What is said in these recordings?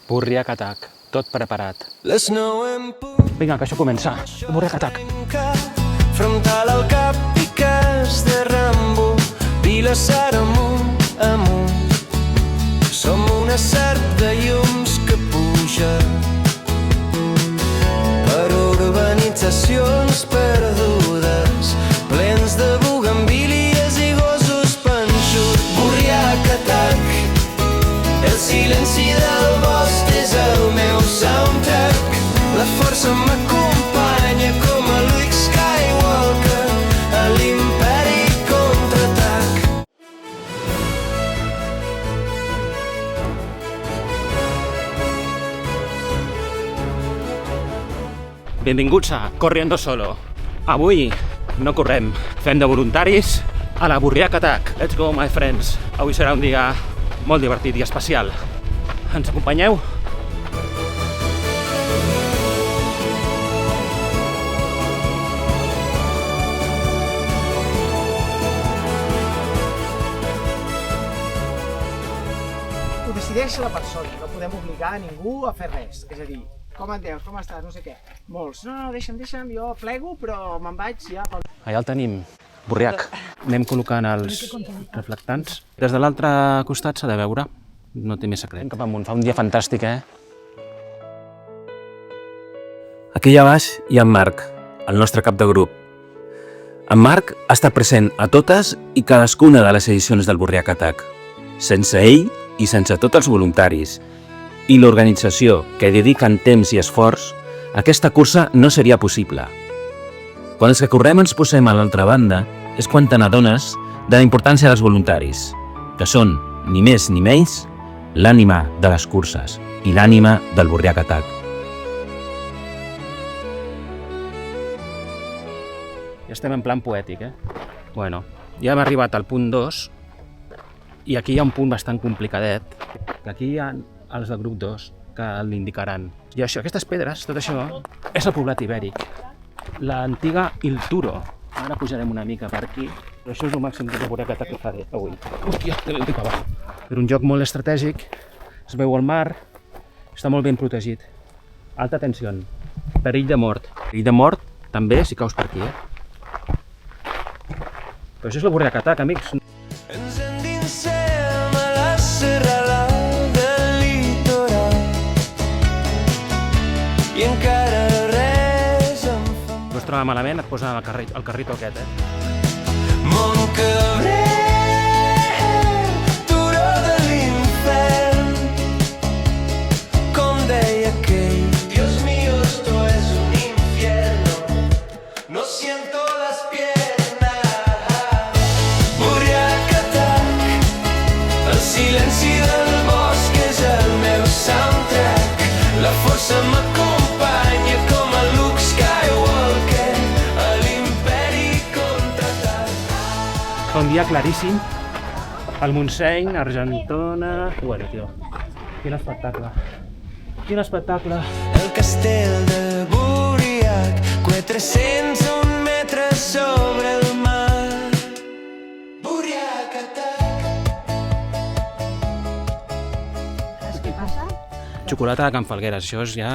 Burriac Attack, tot preparat. Les 9 en punt. Vinga, que això comença. Burriac Attack. Frontal al cap piques de Rambo, Vilassar amunt, amunt. Som una serp de llums que puja per urbanitzacions perdudes, plens de bugambílies i gossos panxuts. Burriac Attack, el silenci del bosc és el meu soundtrack. La força m'acompanya com a Luke Skywalker a l'Imperi Contraatac. Benvinguts a Corriendo Solo. Avui no correm, fem de voluntaris a la Burriac Attack. Let's go, my friends. Avui serà un dia molt divertit i especial. Ens acompanyeu? Ho decideix la persona, no podem obligar a ningú a fer res. És a dir, com et deus, com estàs, no sé què. Molts, no, deixa'm, jo plego, però me'n vaig ja pel... Allà el tenim, Burriac. Anem col·locant els reflectants. Des de l'altre costat s'ha de veure, no té més secret. Cap amunt, fa un dia fantàstic, Aquí a baix hi ha en Marc, el nostre cap de grup. En Marc ha estat present a totes i cadascuna de les edicions del Burriac Attack. Sense ell i sense tots els voluntaris i l'organització que dediquen temps i esforç, aquesta cursa no seria possible. Quan els que correm ens posem a l'altra banda és quan te n'adones de la importància dels voluntaris, que són, ni més ni menys, l'ànima de les curses i l'ànima del Burriac Attack. Ja estem en plan poètic, Bueno, ja hem arribat al punt 2 i aquí hi ha un punt bastant complicadet, que aquí hi ha els del grup 2 que l'indicaran. I això, aquestes pedres, tot això, és el poblat ibèric, l'antiga Il Turo. Ara pujarem una mica per aquí, però això és el màxim de Burriac Attack que faré avui. Hòstia, que l'he abajo. Per un joc molt estratègic, es veu el mar, està molt ben protegit. Alta tensió, perill de mort. Perill de mort també si caus per aquí, Però això és el Burriac Attack, amics. Ens endinsem a la serralada del litoral i encara res em fa No es troba malament, et posa el carrito aquest, Montcabrer, turó de l'infern, com deia aquell. Dios mío, esto es un infierno, no siento las piernas. Burriac Attack, el silenci del bosc és el meu soundtrack. La força m'acompanya com a Luke Skywalker a l'Imperi Contraatac. Fa un dia claríssim, al Montseny, Argentona... Bueno, tio, quin espectacle. Quin espectacle. El castell de Burriac, 401 metres sobre el mar. Burriac Attack. Saps què passa? Xocolata de Can Falgueres, això és ja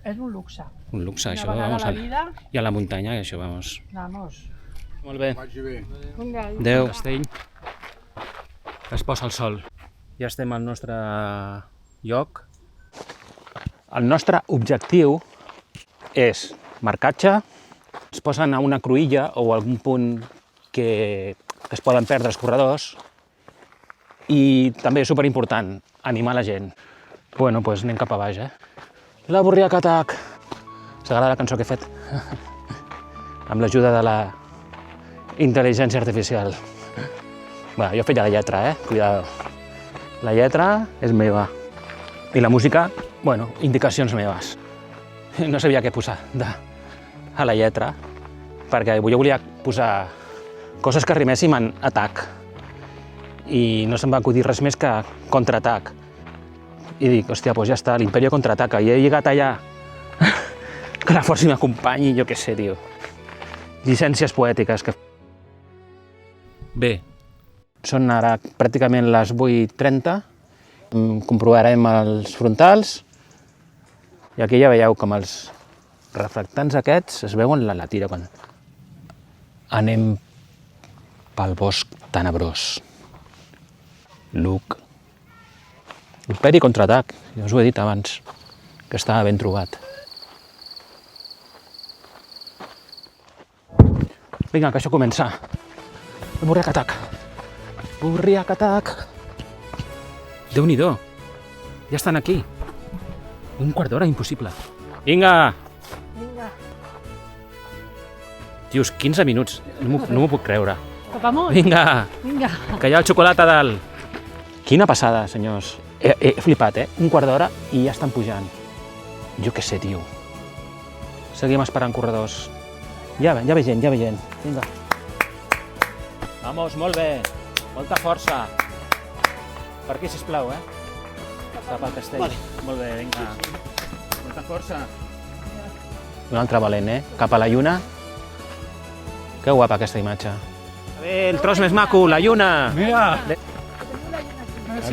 És un luxe. un luxe, Una això, vegada vamos, a la vida. i a la muntanya, això, vamos. Vamos. Molt bé. Vinga, Adéu, Castell. Es posa el sol. Ja estem al nostre lloc. El nostre objectiu és marcatge, es posen a una cruïlla o a algun punt que es poden perdre els corredors i també és superimportant, animar la gent. Bueno, doncs anem cap a baix, La Burriac Attack. S'agrada la cançó que he fet? Amb l'ajuda de la intel·ligència artificial. Bé, jo he fet ja la lletra, Cuidado. La lletra és meva. I la música, bueno, indicacions meves. No sabia què posar a la lletra, perquè jo volia posar coses que riméssim en atac. I no se'm va acudir res més que contraatac. I dic, hòstia, doncs ja està, l'Imperio contraataca. I he lligat allà que la força m'acompanyi, jo què sé, tio. Llicències poètiques que... Bé, són ara pràcticament les 8:30 Comprovarem els frontals i aquí ja veieu com els reflectants aquests es veuen la tira quan anem pel bosc tenebrós. L'Imperi contraatac, ja us ho he dit abans, que estava ben trobat. Vinga, que això comença. El Burriac Attack. Burriac Attack. Déu-n'hi-do. Ja estan aquí. Un quart d'hora, impossible. Vinga! Tios, 15 minuts. No m'ho puc creure. Cap amunt. Vinga! Vinga. Que hi ha el xocolata a dalt. Quina passada, senyors. He flipat, un quart d'hora i ja estan pujant. Jo què sé, tio. Seguim esperant corredors. Ja ve gent. Vinga. Vamos, molt bé. Molta força. Per aquí, sisplau, Cap al castell. Vale. Molt bé, vinga. Molta força. Un altre valent, Cap a la lluna. Que guapa aquesta imatge. A veure, el tros més maco, la lluna. Mira! El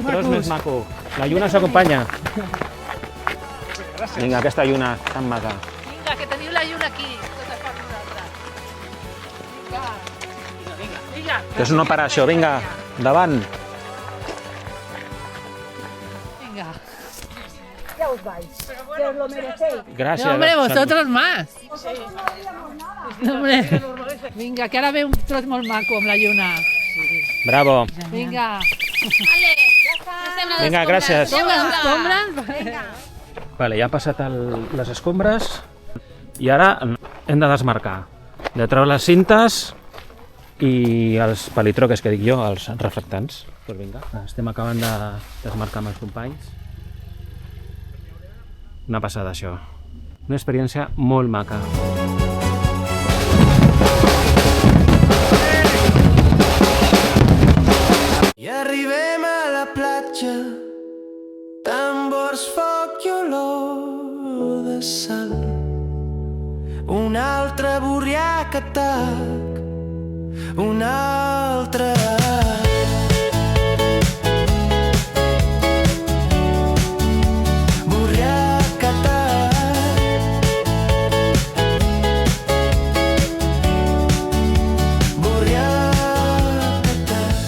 tros més maco. La lluna s'acompanya. Vinga, aquesta lluna tan maca. Vinga, que teniu la lluna aquí. Tota per nosaltres. Vinga. Que és una operació, vinga, endavant. Vinga. Ya os vais, que os lo merecéis. Gràcies. No, hombre, vosotros más. No, hombre. Vinga, que ara ve un tros molt maco amb la lluna. Bravo. Vinga. Vinga, gràcies. Vinga, escombres. Vale, ja ha passat les escombres i ara hem de desmarcar. De treure les cintes i els palitroques que dic jo, els reflectants. Doncs vinga, estem acabant de desmarcar amb els companys. Una passada, això. Una experiència molt maca. I arribem a la platja, tambors, foc i olor de sal. Un altre Burriac Attack, un altre... Burriac Attack, Burriac Attack.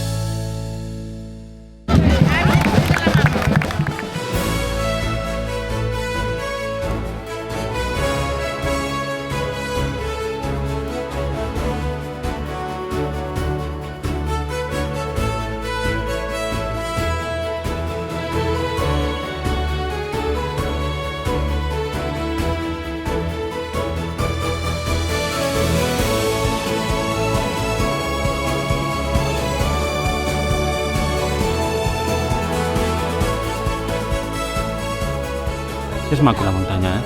És maco la muntanya,